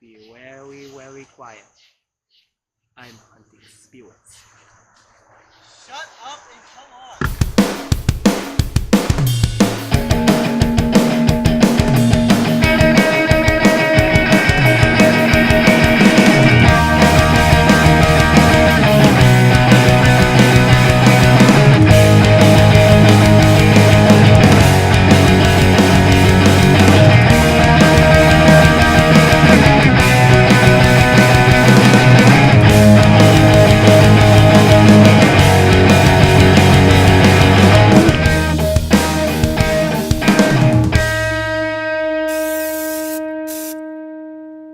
be very, very quiet. I'm hunting spirits. Shut up and come on!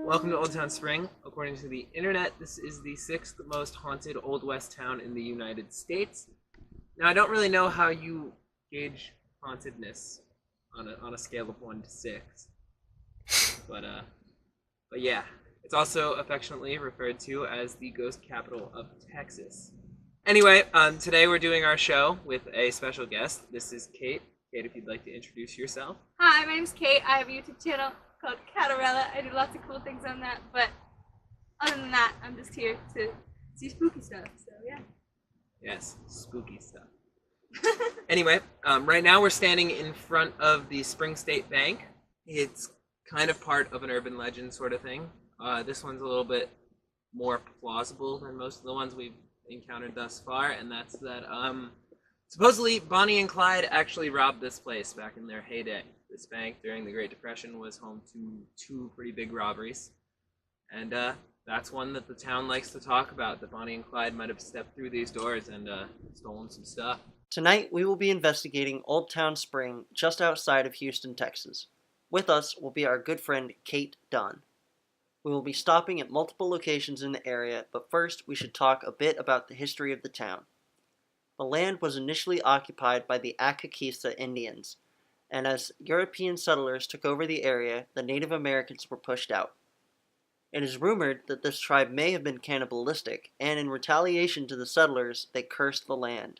Welcome to Old Town Spring. According to the internet, this is the 6th most haunted Old West town in the United States. Now, I don't really know how you gauge hauntedness on a scale of 1 to 6, but yeah, it's also affectionately referred to as the ghost capital of Texas. Anyway, today we're doing our show with a special guest. This is Kate. Kate, if you'd like to introduce yourself. Hi, my name's Kate. I have a YouTube channel called Caterella. I do lots of cool things on that, but other than that, I'm just here to see spooky stuff, so yeah. Yes, spooky stuff. Anyway, right now we're standing in front of the Spring State Bank. It's kind of part of an urban legend sort of thing. This one's a little bit more plausible than most of the ones we've encountered thus far, and that's that supposedly Bonnie and Clyde actually robbed this place back in their heyday. This bank during the Great Depression was home to 2 pretty big robberies, and that's one that the town likes to talk about, that Bonnie and Clyde might have stepped through these doors and stolen some stuff. Tonight, we will be investigating Old Town Spring just outside of Houston, Texas. With us will be our good friend Kate Dunn. We will be stopping at multiple locations in the area, but first we should talk a bit about the history of the town. The land was initially occupied by the Acakisa Indians, and as European settlers took over the area, the Native Americans were pushed out. It is rumored that this tribe may have been cannibalistic, and in retaliation to the settlers, they cursed the land.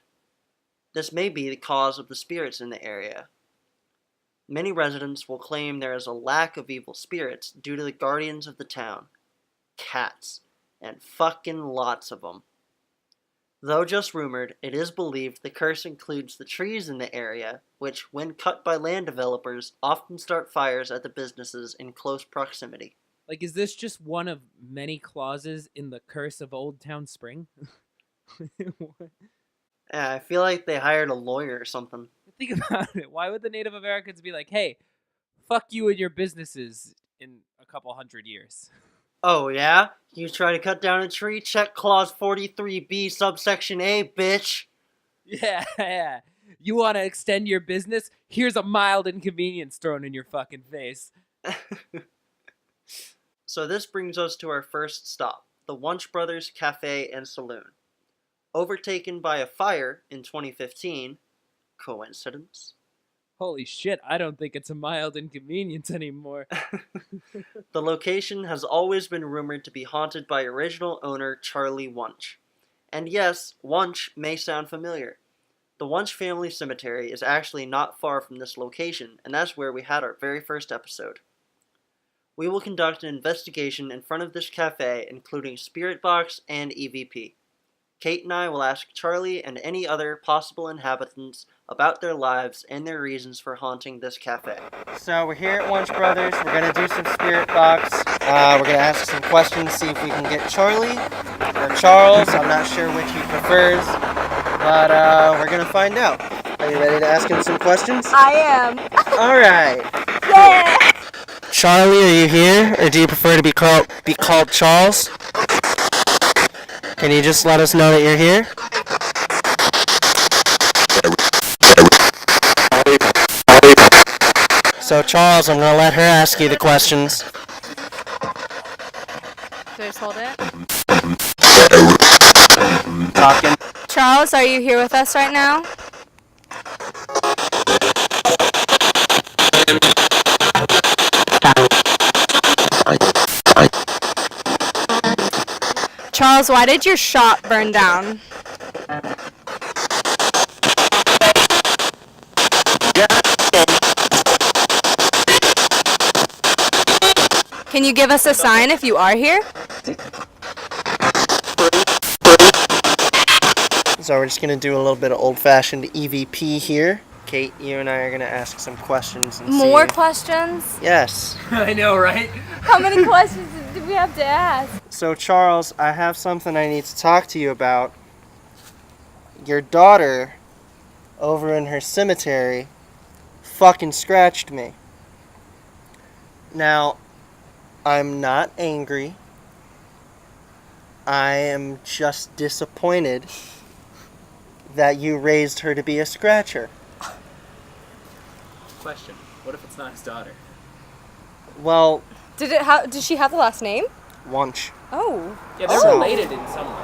This may be the cause of the spirits in the area. Many residents will claim there is a lack of evil spirits due to the guardians of the town. Cats. And fucking lots of them. Though just rumored, it is believed the curse includes the trees in the area, which, when cut by land developers, often start fires at the businesses in close proximity. Like, is this just one of many clauses in the curse of Old Town Spring? What? Yeah, I feel like they hired a lawyer or something. Think about it. Why would the Native Americans be like, hey, fuck you and your businesses in a couple hundred years? Oh yeah? You try to cut down a tree? Check clause 43B subsection A, bitch! Yeah. You want to extend your business? Here's a mild inconvenience thrown in your fucking face. So this brings us to our first stop, the Wuntch Brothers Cafe and Saloon. Overtaken by a fire in 2015, coincidence? Holy shit, I don't think it's a mild inconvenience anymore. The location has always been rumored to be haunted by original owner Charlie Wuntch. And yes, Wuntch may sound familiar. The Wuntch family cemetery is actually not far from this location, and that's where we had our very first episode. We will conduct an investigation in front of this cafe, including Spirit Box and EVP. Kate and I will ask Charlie and any other possible inhabitants about their lives and their reasons for haunting this cafe. So we're here at Wuntch Brothers. We're going to do some Spirit Box. We're going to ask some questions, see if we can get Charlie or Charles. I'm not sure which he prefers, but we're going to find out. Are you ready to ask him some questions? I am. All right. Yeah! Charlie, are you here, or do you prefer to be called Charles? Can you just let us know that you're here? So Charles, I'm gonna let her ask you the questions. Do I just hold it? Talking. Charles, are you here with us right now? Charles, why did your shop burn down? Can you give us a sign if you are here? So we're just going to do a little bit of old-fashioned EVP here. Kate, you and I are going to ask some questions. And More see... questions? Yes. I know, right? How many questions do we have to ask? So Charles, I have something I need to talk to you about. Your daughter, over in her cemetery, fucking scratched me. Now, I'm not angry. I am just disappointed that you raised her to be a scratcher. Question: what if it's not his daughter? Well, Did she have the last name? Wunsche. Oh. Yeah, they're So- related in some way.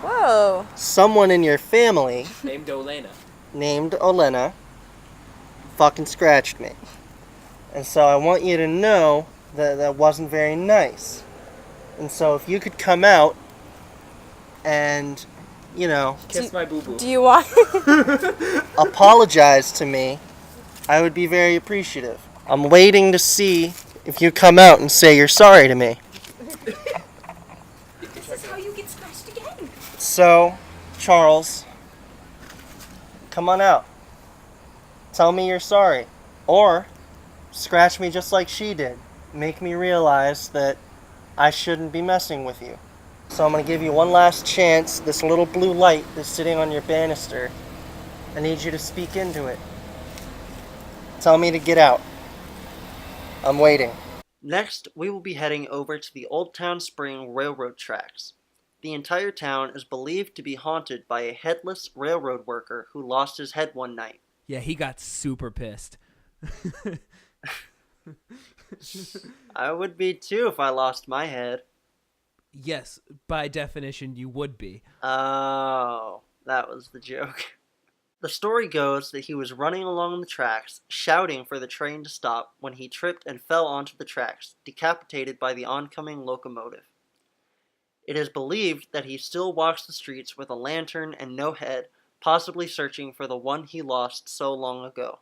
Whoa. Someone in your family Named Olena. named Olena fucking scratched me. And so I want you to know that that wasn't very nice. And so if you could come out and, you know, Kiss my boo boo. Do you want? apologize to me, I would be very appreciative. I'm waiting to see if you come out and say you're sorry to me. This is how you get scratched again. So, Charles, come on out. Tell me you're sorry. Or, scratch me just like she did. Make me realize that I shouldn't be messing with you. So I'm going to give you one last chance. This little blue light that's sitting on your banister. I need you to speak into it. Tell me to get out. I'm waiting. Next, we will be heading over to the Old Town Spring railroad tracks. The entire town is believed to be haunted by a headless railroad worker who lost his head one night. Yeah, he got super pissed. I would be too if I lost my head. Yes, by definition, you would be. Oh, that was the joke. The story goes that he was running along the tracks, shouting for the train to stop when he tripped and fell onto the tracks, decapitated by the oncoming locomotive. It is believed that he still walks the streets with a lantern and no head, possibly searching for the one he lost so long ago.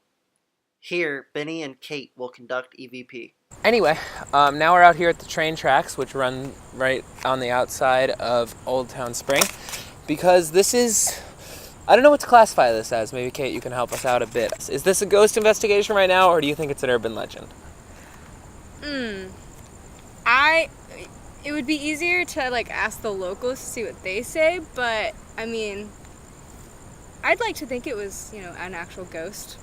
Here, Benny and Kate will conduct EVP. Anyway, now we're out here at the train tracks, which run right on the outside of Old Town Spring, because this is, I don't know what to classify this as. Maybe, Kate, you can help us out a bit. Is this a ghost investigation right now, or do you think it's an urban legend? It would be easier to like ask the locals to see what they say, but I mean, I'd like to think it was, an actual ghost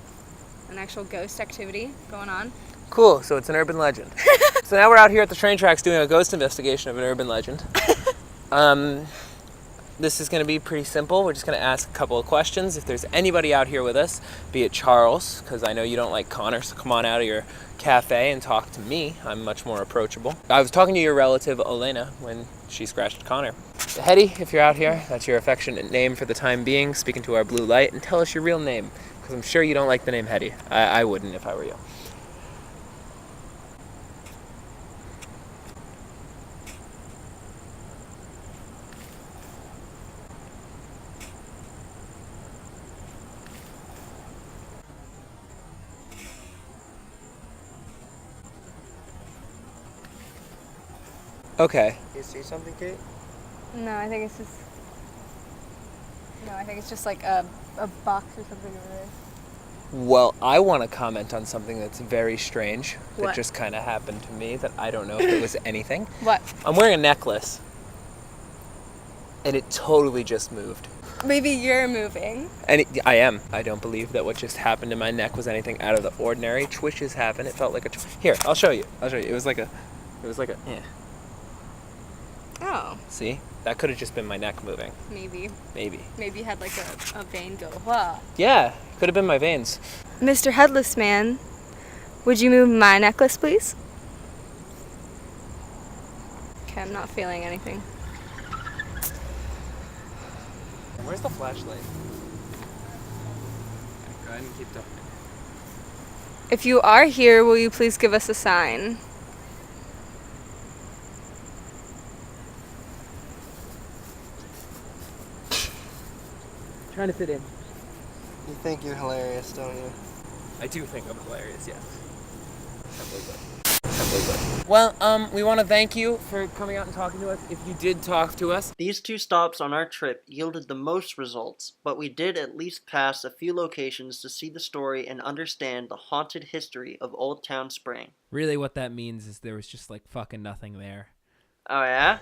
activity going on. Cool, so it's an urban legend. So now we're out here at the train tracks doing a ghost investigation of an urban legend. This is going to be pretty simple. We're just going to ask a couple of questions. If there's anybody out here with us, be it Charles, because I know you don't like Connor, so come on out of your cafe and talk to me. I'm much more approachable. I was talking to your relative, Olena, when she scratched Connor. Hetty, if you're out here, that's your affectionate name for the time being. Speak into our blue light and tell us your real name, because I'm sure you don't like the name Hetty. I wouldn't if I were you. Okay. You see something, Kate? No, I think it's just like a box or something over there. Well, I want to comment on something that's very strange that What? just kind of happened to me that I don't know if it was anything. What? I'm wearing a necklace, and it totally just moved. Maybe you're moving. And I am. I don't believe that what just happened to my neck was anything out of the ordinary. Twishes happen. It felt like a... Here, I'll show you. It was like a... Yeah. Oh, See? That could have just been my neck moving. maybe. Maybe. Maybe you had like a vein go, whoa. Yeah, could have been my veins. Mr. Headless Man, would you move my necklace, please? Okay, I'm not feeling anything. Where's the flashlight? Go ahead and keep talking. If you are here, will you please give us a sign? Trying to fit in. You think you're hilarious, don't you? I do think I'm hilarious, yes. I believe it. so good. Well, we want to thank you for coming out and talking to us. If you did talk to us, These 2 stops on our trip yielded the most results, but we did at least pass a few locations to see the story and understand the haunted history of Old Town Spring. Really, what that means is there was just like fucking nothing there. Oh yeah?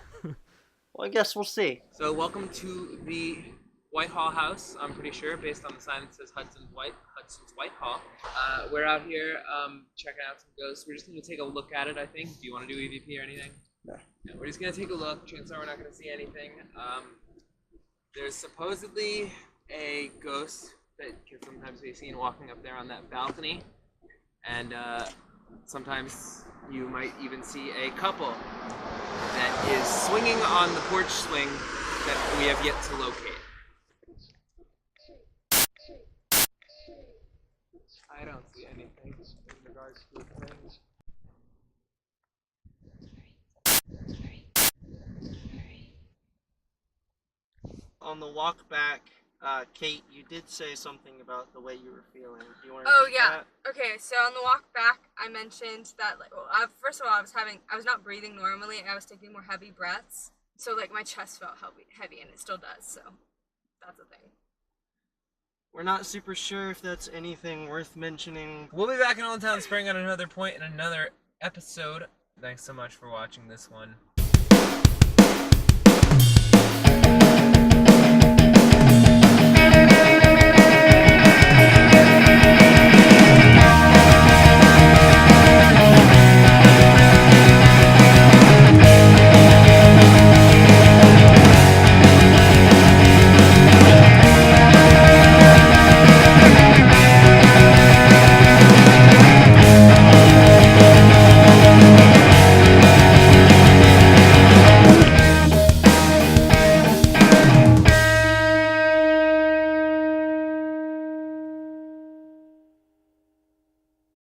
Well, I guess we'll see. so welcome to the Whitehall House, I'm pretty sure, based on the sign that says Hudson's Whitehall. We're out here checking out some ghosts. We're just going to take a look at it, I think. Do you want to do EVP or anything? No. We're just going to take a look. Chances are we're not going to see anything. There's supposedly a ghost that can sometimes be seen walking up there on that balcony. And sometimes you might even see a couple that is swinging on the porch swing that we have yet to locate. I don't see anything in regards to things. On the walk back, Kate, you did say something about the way you were feeling. Do you want to Oh repeat yeah. that? Okay, so on the walk back, I mentioned that first of all, I was not breathing normally. I was taking more heavy breaths, so like my chest felt heavy, and it still does. So that's a thing. We're not super sure if that's anything worth mentioning. We'll be back in Old Town Spring at another point in another episode. Thanks so much for watching this one.